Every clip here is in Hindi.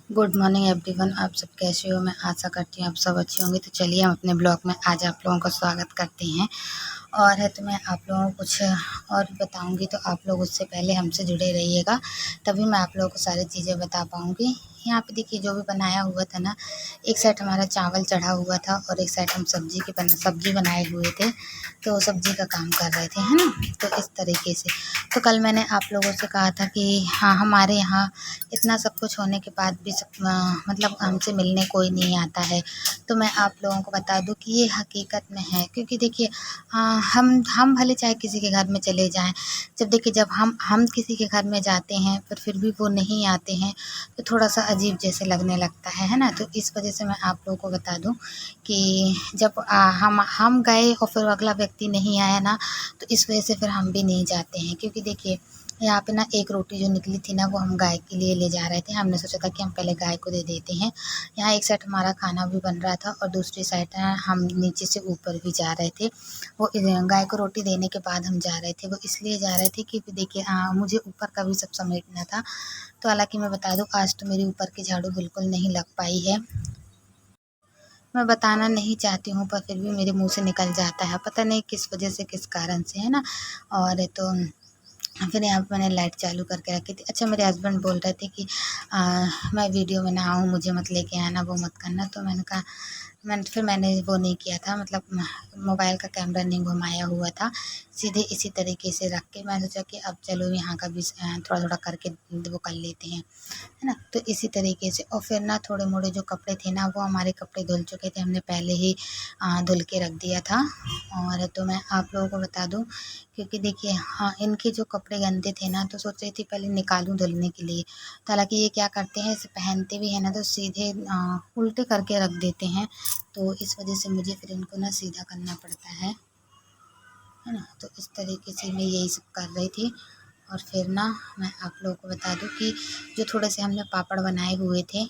Good morning everyone. आप सब कैसे हो? मैं आशा करती हूँ आप सब अच्छे होंगे। तो चलिए हम अपने ब्लॉग में आज आप लोगों का स्वागत करते हैं। और है तो मैं आप लोगों को कुछ और भी बताऊंगी, तो आप लोग उससे पहले हमसे जुड़े रहिएगा, तभी मैं आप लोगों को सारी चीज़ें बता पाऊँगी। यहाँ पे देखिए जो भी बनाया हुआ था ना, एक साइड हमारा चावल चढ़ा हुआ था और एक साइड हम सब्जी बनाए हुए थे, तो सब्जी का काम कर रहे थे, है ना। तो इस तरीके से तो कल मैंने आप लोगों से कहा था कि हाँ, हमारे यहाँ इतना सब कुछ होने के बाद भी मतलब हमसे मिलने कोई नहीं आता है। तो मैं आप लोगों को बता दूं कि ये हकीकत में है, क्योंकि देखिए हम भले चाहे किसी के घर में चले जाएं, जब हम किसी के घर में जाते हैं पर फिर भी वो नहीं आते हैं, तो थोड़ा सा अजीब जैसे लगने लगता है ना। तो इस वजह से मैं आप लोगों को बता दूं कि जब हम गए और फिर अगला व्यक्ति नहीं आया ना, तो इस वजह से फिर हम भी नहीं जाते हैं। क्योंकि देखिए यहाँ पे ना एक रोटी जो निकली थी ना, वो हम गाय के लिए ले जा रहे थे। हमने सोचा था कि हम पहले गाय को दे देते हैं। यहाँ एक साइड हमारा खाना भी बन रहा था और दूसरी साइड हम नीचे से ऊपर भी जा रहे थे। वो गाय को रोटी देने के बाद हम जा रहे थे। वो इसलिए जा रहे थे क्योंकि देखिए मुझे ऊपर का भी सब समेटना था। तो हालांकि मैं बता दूं, आज तो मेरी ऊपर की झाड़ू बिल्कुल नहीं लग पाई है। मैं बताना नहीं चाहती हूँ पर फिर भी मेरे मुंह से निकल जाता है, पता नहीं किस वजह से, किस कारण से, है ना। और तो फिर यहाँ पे मैंने लाइट चालू करके रखी थी। अच्छा, मेरे हस्बैंड बोल रहे थे कि मैं वीडियो में ना आऊँ, मुझे मत लेके आना, वो मत करना। तो मैंने वो नहीं किया था, मतलब मोबाइल का कैमरा नहीं घुमाया हुआ था, सीधे इसी तरीके से रख के मैं सोचा कि अब चलो यहाँ का भी थोड़ा थोड़ा करके वो कर लेते हैं, है ना। तो इसी तरीके से और फिर ना थोड़े मोड़े जो कपड़े थे ना, वो हमारे कपड़े धुल चुके थे, हमने पहले ही धुल के रख दिया था। और तो मैं आप लोगों को बता दूं, क्योंकि देखिए हाँ, इनके जो कपड़े गंदे थे ना, तो सोच रही थी पहले निकालूं धुलने के लिए। तो हालांकि ये क्या करते हैं, इसे पहनते भी है ना तो सीधे उल्टे करके रख देते हैं। तो इस वजह से मुझे फिर इनको ना सीधा करना पड़ता है ना। तो इस तरीके से मैं यही सब कर रही थी। और फिर ना मैं आप लोगों को बता दूं कि जो थोड़े से हमने पापड़ बनाए हुए थे,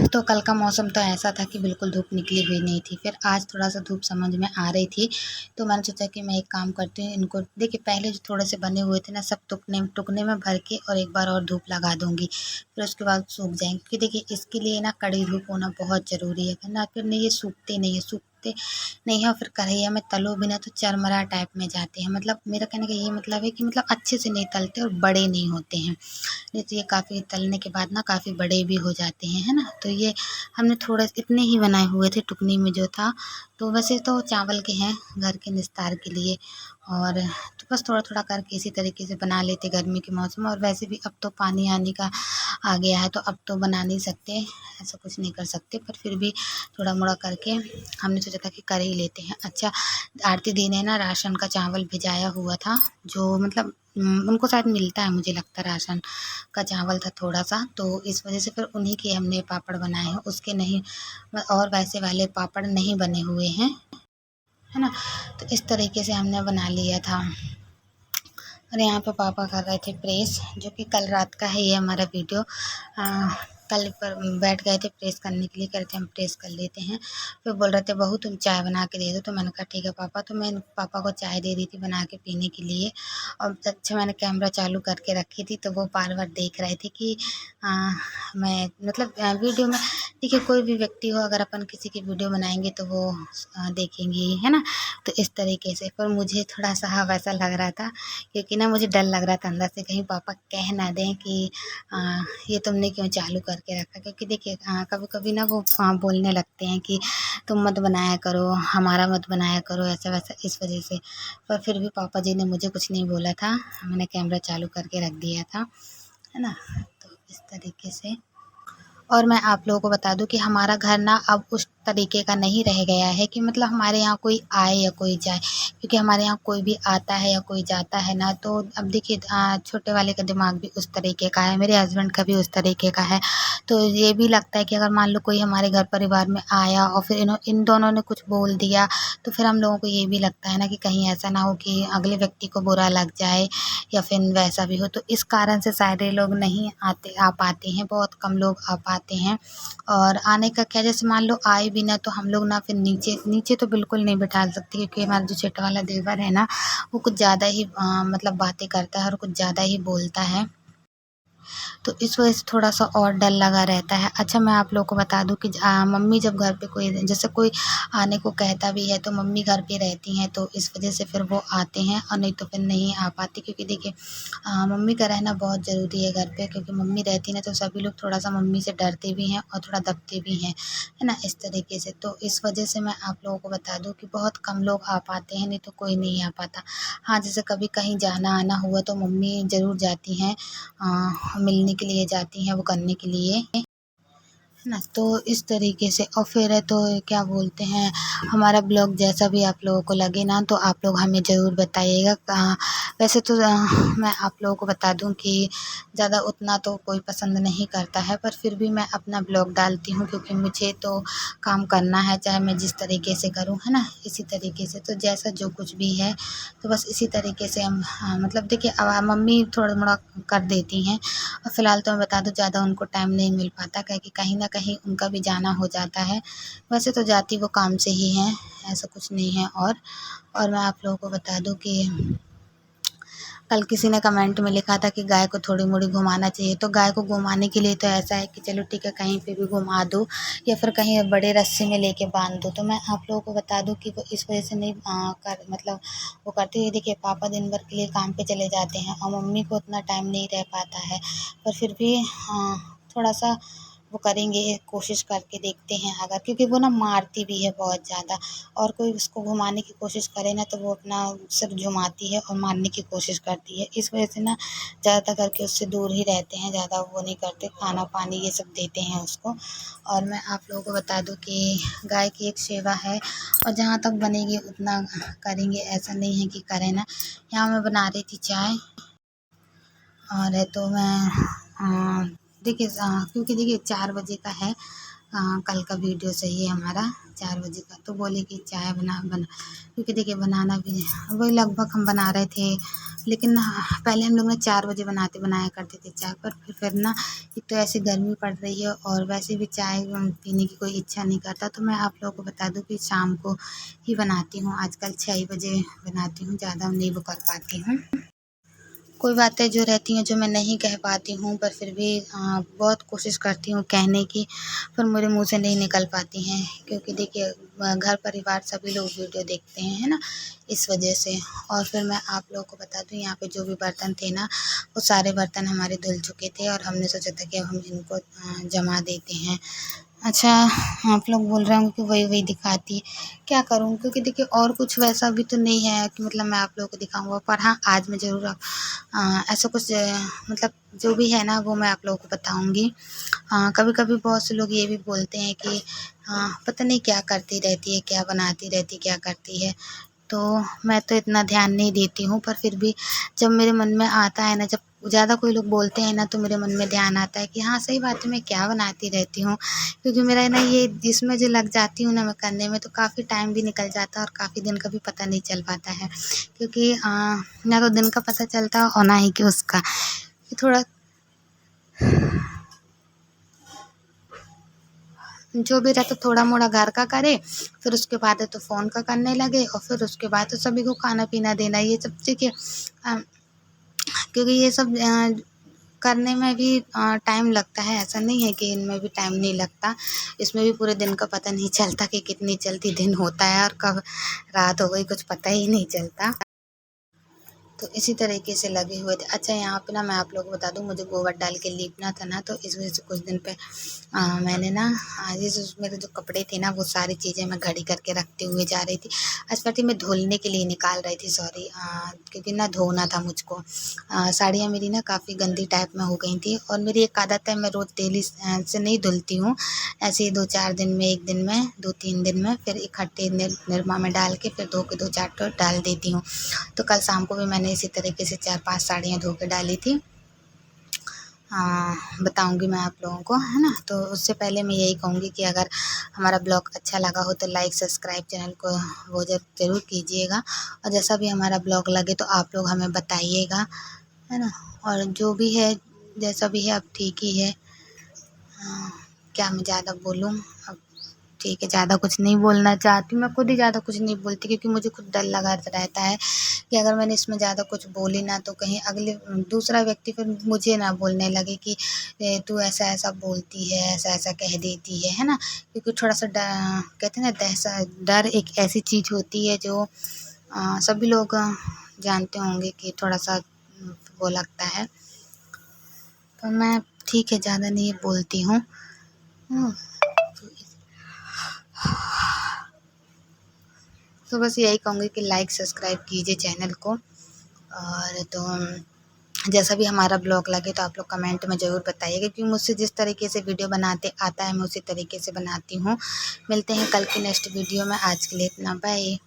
तो कल का मौसम तो ऐसा था कि बिल्कुल धूप निकली हुई नहीं थी। फिर आज थोड़ा सा धूप समझ में आ रही थी, तो मैंने सोचा कि मैं एक काम करती हूँ, इनको देखिए पहले जो थोड़े से बने हुए थे ना, सब टुकने टुकने में भर के और एक बार और धूप लगा दूंगी, फिर उसके बाद सूख जाएंगे। क्योंकि देखिए इसके लिए ना कड़ी धूप होना बहुत ज़रूरी है, वरना फिर नहीं, ये सूखते नहीं है, सूखते नहीं है। और फिर कढ़ैया में तलो भी ना तो चरमरा टाइप में जाते हैं। मतलब मेरा कहने का ये मतलब है कि मतलब अच्छे से नहीं तलते और बड़े नहीं होते हैं। नहीं तो ये काफ़ी तलने के बाद ना काफ़ी बड़े भी हो जाते हैं, है ना। तो ये हमने थोड़ा इतने ही बनाए हुए थे टुकनी में जो था। तो वैसे तो चावल के हैं घर के निस्तार के लिए, और तो बस थोड़ा थोड़ा करके इसी तरीके से बना लेते गर्मी के मौसम में। और वैसे भी अब तो पानी आने का आ गया है, तो अब तो बना नहीं सकते, ऐसा कुछ नहीं कर सकते, पर फिर भी थोड़ा मोड़ा करके हमने सोचा था कि कर ही लेते हैं। अच्छा, आरती दी ने ना राशन का चावल भिजाया हुआ था, जो मतलब उनको शायद मिलता है, मुझे लगता है राशन का चावल था थोड़ा सा, तो इस वजह से फिर उन्हीं के हमने पापड़ बनाए हैं, उसके नहीं। और वैसे वाले पापड़ नहीं बने हुए हैं, है ना। तो इस तरीके से हमने बना लिया था। और यहाँ पे पापा कर रहे थे प्रेस, जो कि कल रात का है ये हमारा वीडियो। कल पर बैठ गए थे प्रेस करने के लिए, कह रहे थे हम प्रेस कर लेते हैं। फिर बोल रहे थे बहू तुम चाय बना के दे दो, तो मैंने कहा ठीक है पापा। तो मैं पापा को चाय दे रही थी बना के पीने के लिए। और अच्छा, मैंने कैमरा चालू करके रखी थी, तो वो बार बार देख रहे थे कि मैं मतलब वीडियो में, देखिए कोई भी व्यक्ति हो, अगर अपन किसी की वीडियो बनाएंगे तो वो देखेंगे ही, है ना। तो इस तरीके से पर मुझे थोड़ा सा वैसा लग रहा था, क्योंकि ना मुझे डर लग रहा था अंदर से, कहीं पापा कह ना दें कि ये तुमने क्यों चालू करके रखा। क्योंकि देखिए कभी कभी ना वो बोलने लगते हैं कि तुम मत बनाया करो, हमारा मत बनाया करो, ऐसा वैसा, इस वजह से। पर फिर भी पापा जी ने मुझे कुछ नहीं बोला था, मैंने कैमरा चालू करके रख दिया था, है ना। तो इस तरीके से। और मैं आप लोगों को बता दूं कि हमारा घर ना अब उस तरीके का नहीं रह गया है कि मतलब हमारे यहाँ कोई आए या कोई जाए। क्योंकि हमारे यहाँ कोई भी आता है या कोई जाता है ना, तो अब देखिए छोटे वाले का दिमाग भी उस तरीके का है, मेरे हस्बैंड का भी उस तरीके का है। तो ये भी लगता है कि अगर मान लो कोई हमारे घर परिवार में आया और फिर इन दोनों ने कुछ बोल दिया, तो फिर हम लोगों को ये भी लगता है ना कि कहीं ऐसा ना हो कि अगले व्यक्ति को बुरा लग जाए या फिर वैसा भी हो। तो इस कारण से सारे लोग नहीं आ पाते हैं, बहुत कम लोग आ पाते हैं। और आने का क्या, जैसे मान लो आए भी ना, तो हम लोग ना फिर नीचे नीचे तो बिल्कुल नहीं बिठा सकते, क्योंकि हमारा जो छोटा वाला देवर है ना, वो कुछ ज़्यादा ही मतलब बातें करता है और कुछ ज़्यादा ही बोलता है। तो इस वजह से थोड़ा-सा और डर लगा रहता है। अच्छा, मैं आप लोगों को बता दूँ कि मम्मी जब घर पे कोई जैसे कोई आने को कहता भी है तो मम्मी घर पे रहती हैं, तो इस वजह से फिर वो आते हैं और नहीं तो फिर नहीं आ पाते, क्योंकि देखिए मम्मी का रहना बहुत ज़रूरी है घर पे, क्योंकि मम्मी रहती ना तो सभी लोग थोड़ा-सा मम्मी से डरते भी हैं और थोड़ा दबते भी हैं, है ना? इस तरीके से। तो इस वजह से मैं आप लोगों को बता दूँ कि बहुत कम लोग आ पाते हैं, नहीं तो कोई नहीं आ पाता। हाँ, जैसे कभी कहीं जाना-आना हुआ तो मम्मी ज़रूर जाती हैं, मिलने के लिए जाती हैं, वो करने के लिए। है ना? तो इस तरीके से और फिर है तो क्या बोलते हैं, हमारा ब्लॉग जैसा भी आप लोगों को लगे ना तो आप लोग हमें ज़रूर बताइएगा। वैसे तो मैं आप लोगों को बता दूँ कि ज़्यादा उतना तो कोई पसंद नहीं करता है, पर फिर भी मैं अपना ब्लॉग डालती हूँ, क्योंकि मुझे तो काम करना है, चाहे मैं जिस तरीके से करूँ, है ना? इसी तरीके से तो जैसा जो कुछ भी है तो बस इसी तरीके से हम, हाँ, मतलब देखिए मम्मी थोड़ा-मोड़ा कर देती हैं। और फ़िलहाल तो मैं बता दूँ ज़्यादा उनको टाइम नहीं मिल पाता, क्योंकि कहीं न कहीं उनका भी जाना हो जाता है। वैसे तो जाती वो काम से ही हैं, ऐसा कुछ नहीं है। और मैं आप लोगों को बता दूँ कि कल किसी ने कमेंट में लिखा था कि गाय को थोड़ी-मोड़ी घुमाना चाहिए, तो गाय को घुमाने के लिए तो ऐसा है कि चलो ठीक है, कहीं पे भी घुमा दो या फिर कहीं बड़े रस्सी में लेके बाँध दो। तो मैं आप लोगों को बता दूँ कि वो इस वजह से नहीं कर मतलब वो करती है। देखिए पापा दिन भर के लिए काम पे चले जाते हैं और मम्मी को उतना टाइम नहीं रह पाता है, पर फिर भी थोड़ा-सा वो करेंगे, कोशिश करके देखते हैं अगर, क्योंकि वो ना मारती भी है बहुत ज़्यादा, और कोई उसको घुमाने की कोशिश करे ना तो वो अपना सिर घुमाती है और मारने की कोशिश करती है। इस वजह से ना ज़्यादातर करके उससे दूर ही रहते हैं, ज़्यादा वो नहीं करते, खाना-पानी ये सब देते हैं उसको। और मैं आप लोगों को बता दूँ कि गाय की एक सेवा है और जहाँ तक बनेगी उतना करेंगे, ऐसा नहीं है कि करें ना। यहाँ मैं बना रही थी चाय, और है तो मैं देखिए क्योंकि देखिए 4 बजे का है, कल का वीडियो सही है हमारा 4 बजे का, तो बोले कि चाय बना, क्योंकि देखिए बनाना भी वही लगभग हम बना रहे थे। लेकिन पहले हम लोग ना 4 बजे बनाया करते थे चाय, पर फिर ना एक तो ऐसे गर्मी पड़ रही है और वैसे भी चाय पीने की कोई इच्छा नहीं करता, तो मैं आप लोगों को बता दूँ कि शाम को ही बनाती हूँ, आजकल 6 ही बजे बनाती हूँ, ज़्यादा नहीं वो कर पाती हूँ। कोई बातें जो रहती हैं जो मैं नहीं कह पाती हूँ, पर फिर भी बहुत कोशिश करती हूँ कहने की, पर मेरे मुँह से नहीं निकल पाती हैं, क्योंकि देखिए घर परिवार सभी लोग वीडियो देखते हैं, है ना? इस वजह से। और फिर मैं आप लोगों को बता दूँ, यहाँ पे जो भी बर्तन थे ना, वो सारे बर्तन हमारे धुल चुके थे और हमने सोचा था कि अब हम इनको जमा देते हैं। अच्छा, आप लोग बोल रहे होंगे कि वही-वही दिखाती है। क्या करूँ, क्योंकि देखिए और कुछ वैसा भी तो नहीं है कि मतलब मैं आप लोगों को दिखाऊँगा, पर हाँ, आज मैं ज़रूर ऐसा कुछ मतलब जो भी है ना वो मैं आप लोगों को बताऊँगी। कभी-कभी बहुत से लोग ये भी बोलते हैं कि पता नहीं क्या करती रहती है, क्या बनाती रहती है, क्या करती है। तो मैं तो इतना ध्यान नहीं देती हूँ, पर फिर भी जब मेरे मन में आता है ना, जब ज़्यादा कोई लोग बोलते हैं ना, तो मेरे मन में ध्यान आता है कि हाँ, सही बात है, मैं क्या बनाती रहती हूँ। क्योंकि मेरा ना ये इसमें जो लग जाती हूँ ना मैं करने में, तो काफ़ी टाइम भी निकल जाता है और काफ़ी दिन का भी पता नहीं चल पाता है। क्योंकि ना तो दिन का पता चलता और ना ही कि उसका। ये थोड़ा जो भी रहता थोड़ा-मोड़ा घर का करे, फिर उसके बाद है तो फ़ोन का करने लगे और फिर उसके बाद तो सभी को खाना-पीना देना, ये सब देखिए क्योंकि ये सब करने में भी टाइम लगता है, ऐसा नहीं है कि इनमें भी टाइम नहीं लगता। इसमें भी पूरे दिन का पता नहीं चलता कि कितनी जल्दी दिन होता है और कब रात हो गई कुछ पता ही नहीं चलता। तो इसी तरीके से लगे हुए थे। अच्छा, यहाँ पे ना मैं आप लोगों को बता दूँ, मुझे गोबर डाल के लीपना था ना, तो इस वजह से कुछ दिन पे मैंने ना ये जो मेरे जो कपड़े थे ना वो सारी चीज़ें मैं घड़ी करके रखते हुए जा रही थी। एक्चुअली मैं धुलने के लिए निकाल रही थी, सॉरी, क्योंकि ना धोना था मुझको। साड़ियाँ मेरी ना काफ़ी गंदी टाइप में हो गई थी और मेरी एक आदत है, मैं रोज़ डेली से नहीं धुलती हूँ। ऐसे ही 2-4 दिन में, 1 दिन में, 2-3 दिन में फिर इकट्ठे निरमा में डाल के फिर धो के 2-4 ठो डाल देती हूँ। तो कल शाम को भी मैंने इसी तरीके से 4-5 साड़ियाँ धो के डाली थी। बताऊँगी मैं आप लोगों को, है ना? तो उससे पहले मैं यही कहूँगी कि अगर हमारा ब्लॉग अच्छा लगा हो तो लाइक, सब्सक्राइब चैनल को वो ज़रूर कीजिएगा, और जैसा भी हमारा ब्लॉग लगे तो आप लोग हमें बताइएगा, है ना? और जो भी है, जैसा भी है अब ठीक ही है। क्या मैं ज़्यादा बोलूँ अब? ठीक है, ज़्यादा कुछ नहीं बोलना चाहती, मैं खुद ही ज़्यादा कुछ नहीं बोलती, क्योंकि मुझे खुद डर लगा रहता है कि अगर मैंने इसमें ज़्यादा कुछ बोली ना तो कहीं अगले दूसरा व्यक्ति फिर मुझे ना बोलने लगे कि तू ऐसा ऐसा बोलती है, ऐसा ऐसा कह देती है ना। क्योंकि थोड़ा सा कहते हैं ना, डर एक ऐसी चीज़ होती है जो सभी लोग जानते होंगे कि थोड़ा सा वो लगता है। तो मैं ठीक है, ज़्यादा नहीं बोलती हूँ। तो बस यही कहूँगी कि लाइक सब्सक्राइब कीजिए चैनल को। और तो जैसा भी हमारा ब्लॉग लगे तो आप लोग कमेंट में ज़रूर बताइएगा, क्योंकि मुझसे जिस तरीके से वीडियो बनाते आता है मैं उसी तरीके से बनाती हूँ। मिलते हैं कल की नेक्स्ट वीडियो में। आज के लिए इतना, बाय।